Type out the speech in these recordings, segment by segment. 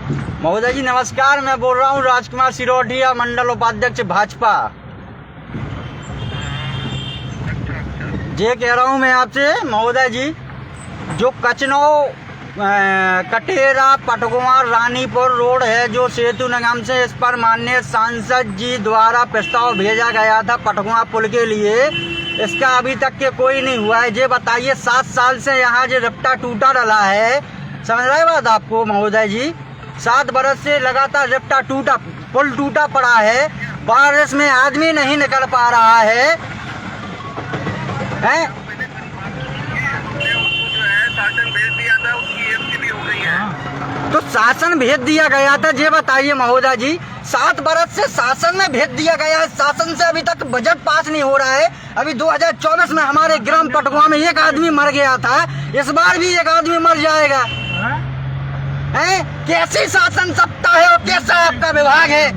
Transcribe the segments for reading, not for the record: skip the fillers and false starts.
महोदय जी नमस्कार, मैं बोल रहा हूँ राजकुमार सिरोठिया, मंडल उपाध्यक्ष भाजपा। ये कह रहा हूँ मैं आपसे महोदय जी, जो कचनौ कटेरा पटकुआ रानीपुर रोड है जो सेतु निगम से, इस पर माननीय सांसद जी द्वारा प्रस्ताव भेजा गया था पटकुआ पुल के लिए, इसका अभी तक के कोई नहीं हुआ है। ये बताइए 7 साल से यहाँ जो रफ्ता टूटा डला है, समझ रहे बात आपको महोदय जी? 7 बरस से लगातार रफ्ता टूटा, पुल टूटा पड़ा है, बारिश में आदमी नहीं निकल पा रहा है, हैं? तो शासन भेज दिया गया था, ये बताइए महोदय जी, 7 बरस से शासन में भेज दिया गया है, शासन से अभी तक बजट पास नहीं हो रहा है। अभी 2024 में हमारे ग्राम पटकुआ में एक आदमी मर गया था, इस बार भी एक आदमी मर जाएगा। हैं? कैसी शासन सत्ता है और कैसा आपका विभाग है?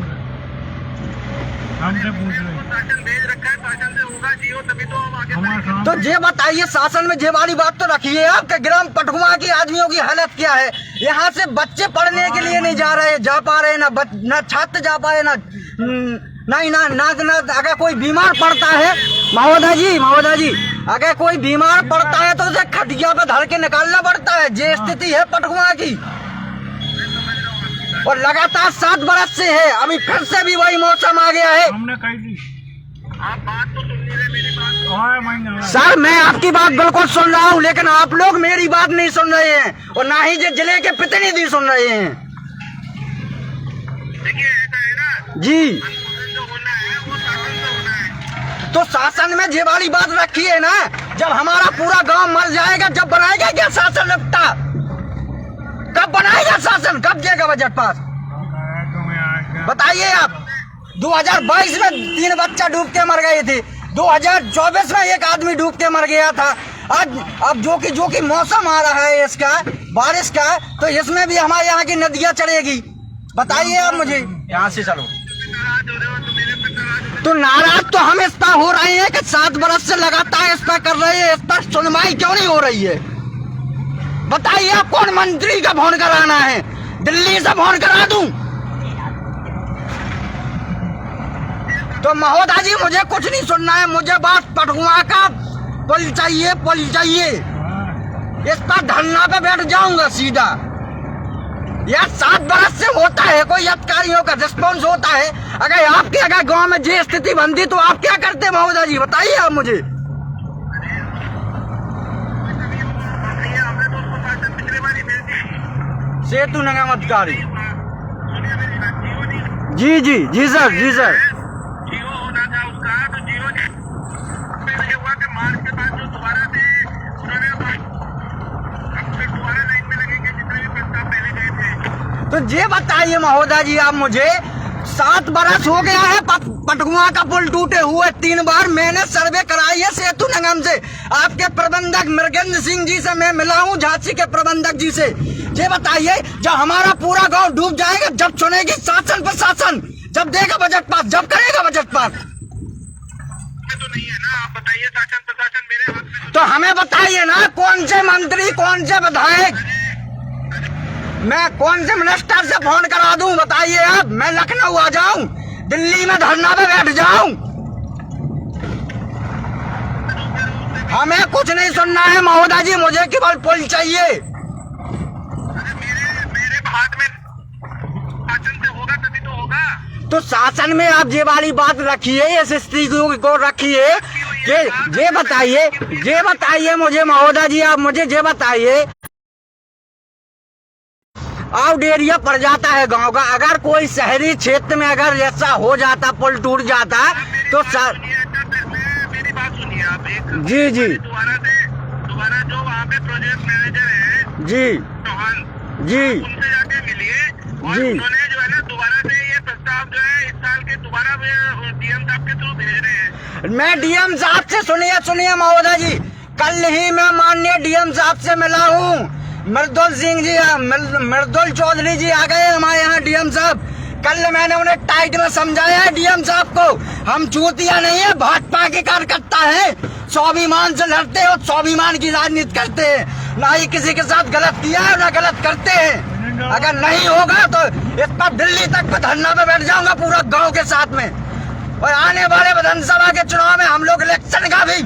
तो ये बताइए, शासन में ये वाली बात तो रखिए, आपके ग्राम पटकुआ की आदमियों की हालत क्या है? यहाँ से बच्चे पढ़ने के लिए नहीं जा पा रहे, ना छात्र जा पाए, ना अगर कोई बीमार पड़ता है महोदय जी, अगर कोई बीमार पड़ता है तो उसे खटिया पे धर के निकालना पड़ता है। ये स्थिति है पटकुआ की, और लगातार 7 बरस से है, अभी फिर से भी वही मौसम आ गया है। हमने कही थी, आप बात तो सुन रहे मेरी बात। सर मैं आपकी बात बिल्कुल सुन रहा हूँ, लेकिन आप लोग मेरी बात नहीं सुन रहे हैं, और ना ही जिले के प्रतिनिधि सुन रहे हैं। देखिए ऐसा है ना जी, जो होना है वो शासन से होना है। तो शासन में ये वाली बात रखी है ना, जब हमारा पूरा गांव मर जाएगा, जब बनाएगा क्या शासन रफ्ता? कब बनाएगा शासन? कब देगा बजट पास? बताइए आप। 2022 में 3 बच्चा डूब के मर गए थे, 2024 में एक आदमी डूब के मर गया था। आज अब जो कि मौसम आ रहा है इसका, बारिश का, तो इसमें भी हमारे यहाँ की नदियाँ चढ़ेगी। बताइए आप मुझे, यहाँ से चलो। तो नाराज तो हम इस पर हो रहे हैं कि 7 बरस से लगातार इस पर कर रहे हैं, इस पर सुनवाई क्यों नहीं हो रही है? बताइए आप, कौन मंत्री का फोन कराना है? दिल्ली से फोन करा दूं? तो महोदय जी मुझे कुछ नहीं सुनना है, मुझे बस पटकुआ का पुल चाहिए, पुल चाहिए। इस पर धरना पे बैठ जाऊंगा सीधा। यार 7 बरस से होता है, कोई अधिकारियों का रिस्पॉन्स होता है? अगर गांव में ये स्थिति बनती तो आप क्या करते महोदय जी? बताइए आप मुझे। सेतु निगम अधिकारी, जी सर। जीरो होना था उसका, तो जीरो हुआ कि मार्च के बाद जो दोबारा से उन्होंने फिर दोबारा लाइन में लगेंगे जितने भी प्रस्ताव पहले गए थे। तो ये बताइए महोदय जी आप मुझे, 7 बरस हो गया है पटकुआ का पुल टूटे हुए। 3 बार मैंने सर्वे कराई है सेतु निगम से, आपके प्रबंधक मृगेंद्र सिंह जी से मैं मिला हूँ, झांसी के प्रबंधक जी से। ये बताइए, जब हमारा पूरा गांव डूब जाएगा, जब चुनेगी शासन प्रशासन, जब देगा बजट पास, जब करेगा बजट पास? तो नहीं है ना, आप बताइए, शासन प्रशासन मेरे हाथ में। तो हमें बताइए ना, कौन से मंत्री, कौन से विधायक, मैं कौन से मिनिस्टर से फोन करा दूं? बताइए आप। मैं लखनऊ आ जाऊं, दिल्ली में धरना पे बैठ जाऊं? हमें कुछ नहीं सुनना है महोदय जी, मुझे केवल पुल चाहिए। मेरे हाथ में शासन से होगा तभी तो होगा। तो शासन में आप ये वाली बात रखिए, इस स्थिति को रखिए। ये बताइए मुझे महोदय जी, आप मुझे ये बताइए, आउट एरिया पड़ जाता है गांव का, अगर कोई शहरी क्षेत्र में अगर ऐसा हो जाता, पुल टूट जाता, तो सर मेरी बात सुनिए आप एक। जी दोबारा जो वहाँ पे प्रोजेक्ट मैनेजर है जी चौहान, जी उनसे जाके मिलिए, और जी। उन्होंने जो है ना दोबारा से ये प्रस्ताव जो है इस साल के दोबारा डीएम साहब के थ्रू भेज रहे हैं। मैं डीएम साहब से, सुनिए महोदय जी, कल ही मैं माननीय डीएम साहब से मिला हूँ। मृदुल सिंह जी, मृदुल चौधरी जी आ गए हमारे यहाँ डीएम साहब। कल मैंने उन्हें टाइट में समझाया है डीएम साहब को, हम चूतिया नहीं है, भाजपा के कार्यकर्ता है, स्वाभिमान से लड़ते हैं और स्वाभिमान की राजनीति करते हैं, ना ही किसी के साथ गलत किया है ना गलत करते हैं। अगर नहीं होगा तो इस पर दिल्ली तक पे धरना पे बैठ जाऊंगा पूरा गांव के साथ में। और आने वाले विधानसभा के चुनाव में हम लोग इलेक्शन का भी